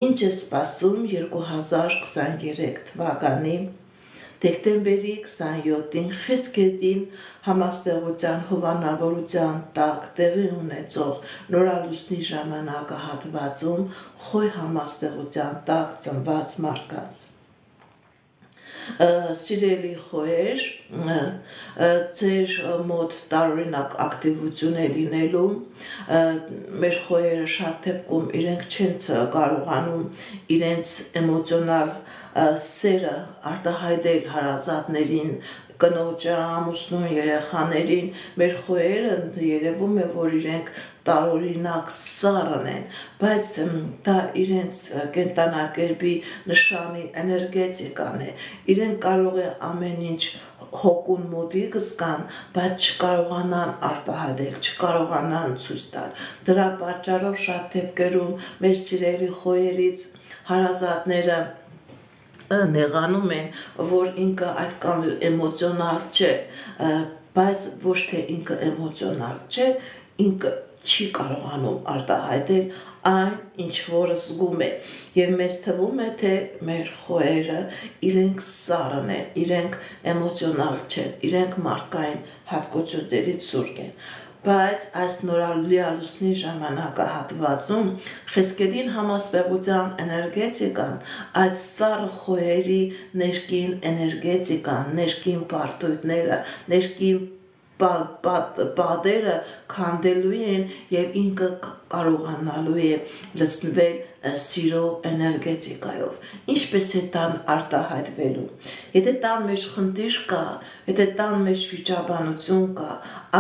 Ինչ է սպասում 2023 թվականի դեկտեմբերի 27-ին Խեսգետին համաստեղության հովանավորության տակ տեղի ունեցող նորալուսնի ժամանակահատվածում Խոյ համաստեղության տակ ծնված մարդկանց։ Սիրելի խոհեր, ձեր մոտ տարօրինակ ակտիվություն է լինելու, մեր խոհերը շատ դեպքում իրենք չեն կարողանում իրենց էմոցիոնալ սերը արտահայտել հարազատներին, կնոջը, ամուսնուն, երեխաներին, մեր խոհերը երևում է, որ իրենք տարօրինակ սառն են, բայց դա իրենց կենտանակերպի նշանի էներգետիկան է, իրենք կարող է ամեն ինչ հոգուն մոտիկ զգան, բայց չկարողանան արտահայտել, չկարողանան ցույց տալ։ Դրա պատճառով շատ դեպքերում մեր սիրելի խոհերից հարազատները նեղանում են, որ ինքը այդքան էմոցիոնալ չէ, բայց ոչ թե ինքը էմոցիոնալ չէ, ինքը չի կարողանում արտահայտել այն, ինչ որ զգում է, եւ մեզ թվում է, թե մեր խոհերը իրենք սառն են, իրենք էմոցիոնալ չեն, իրենք մարդկային հատկություններից զուրկ են, բայց այս նորալուսնի ժամանակահատվածում Խեսգետին համաստեղության էներգետիկան, այդ սառը խոհերի ներքին էներգետիկան, ներքին բարդույթները, ներքին պատերը քանդելու են եւ ինքը կարողանալու է լցնվել սիրո էներգետիկայով։ Ինչպես է տան արտահայտվելու։ Եթե տան մեջ խնդիր կա, եթե տան մեջ վիճաբանություն կա,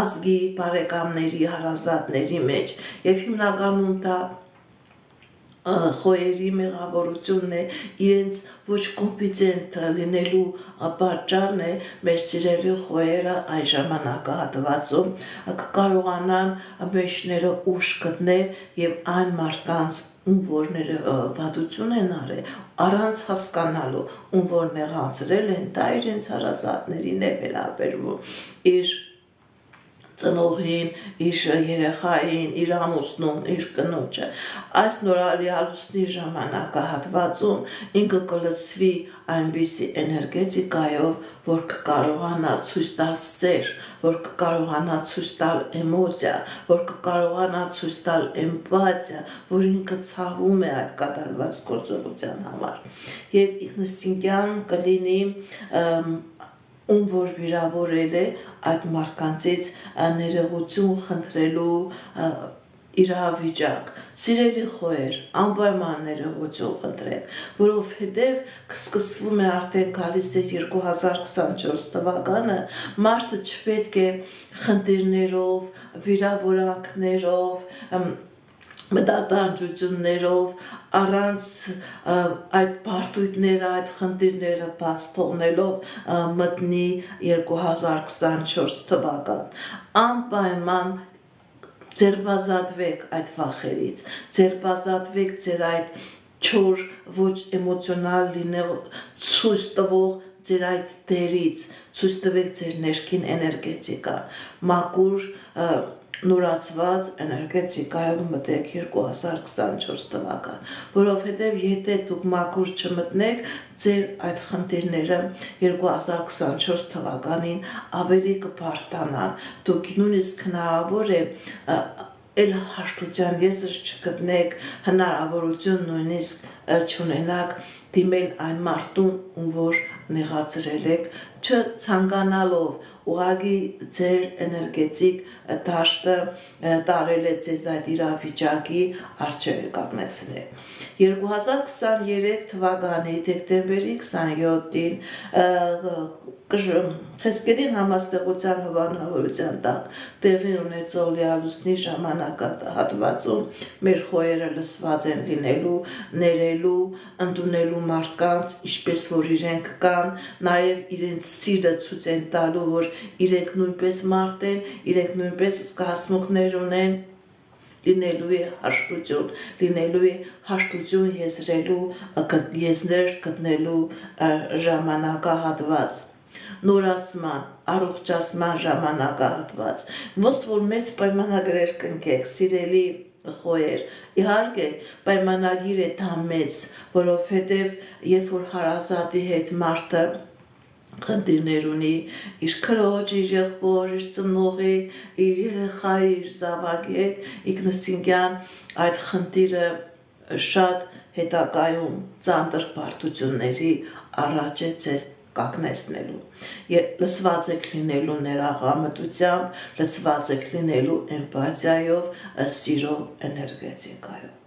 ազգի, բարեկամների, հարազատների մեջ, եւ հիմնականում դա խոհերի մեղավորությունն է, իրենց ոչ կոմպետենտ լինելու պատճառն է, մեր սիրելի խոհերը այս ժամանակահատվածում կկարողանան մեջները ուժ գտնել եւ այն մարդկանց ում որները վատություն են արել, առանց հասկանալու ում որ նեղացրել են, դա իրենց հարազատներին է վերաբերվում, իր ծնողին, իր երեխային, իր ամուսնուն, իր կնոջը։ Այս նորալուսնի ժամանակահատվածում ինքը կլցվի այնպիսի էներգետիկայով, որ կկարողանա ցույց տալ սեր, որ կկարողանա ցույց տալ էմոցիա, որ կկարողանա ցույց տալ էմպաթիա, որ ինքը ցավում է այդ կատարված գործողության համար։ Եվ ինքնըստինքյան կլինի ում որ վիրավորել է այդ մարդկանցից ներողություն խնդրելու իրավիճակ։ Սիրելի խոհեր, անպայման ներողություն խնդրեք, որովհետև սկսվում է արդեն գալիս է 2024 թվականը, մարդը չպետք է խնդիրներով, վիրավորանքներով, մտատանջություններով, առանց այդ բարդույթները, այդ խնդիրները բաց թողնելով մտնի 2024 թվական։ Անպայման ձերբազատվեք այդ վախերից, ձերբազատվեք ձեր այդ չոր, ոչ էմոցիոնալ լինող ցույց տվող ձեր այդ դերից, ցույց տվեք ձեր ներքին էներգետիկա, մաքուր նորացված էներգետիկայով մտեք 2024 թվական, որովհետև եթե դուք մաքուր չմտնեք, ձեր այդ խնդիրները 2024 թվականին ավելի կբարձրանան, դուք նույնիսկ հնարավոր է էլ հաշտության եզր չգտնեք, հնարավորություն նույնիսկ չունենաք դիմել այն մարդուն, ում որ նեղացրել եք, չցանկանալով, ուղղակի ձեր էներգետիկ դաշտը տարել է ձեզ այդ իրավիճակի առջև կանգնեցնել։ 2023 թվականի դեկտեմբերի 27-ին Խեսգետին համաստեղության հովանավորության տակ տեղի ունեցող լիալուսնի ժամանակահատվածում մեր խոհերը լսված են լինելու, ներելու, ընդունելու մարդկանց, ինչպես որ իրենք կան, նաև իրենց սիրը ցույց են տալու, որ իրենք նույնպես մարդ են, իրենք նույնպես զգացմունքներ ունեն, լինելու է հաշտություն եզրելու, եզրեր գտնելու ժամանակահատված, նորացման, առողջացման ժամանակահատված, ոնց որ մեծ պայմանագրեր կնքեք, սիրելի խոյեր։ Իհարկե, պայմանագիր է դա մեծ, որովհետև երբ որ հարազատի հետ մարդը խնդիրներ ունի, իր քրոջ, իր եղբոր, իր ծնողի, իր երեխայի, իր զավակի հետ, ինքնըստինքյան այդ խնդիրը շատ հետագայում ծանր բարդությունների առաջ է ձեզ կանգնեցնելու։ Լսված եք լինելու նրա աղամտությամբ, լսված եք լինելու էմպաթիայով, սիրո էներգետիկայով։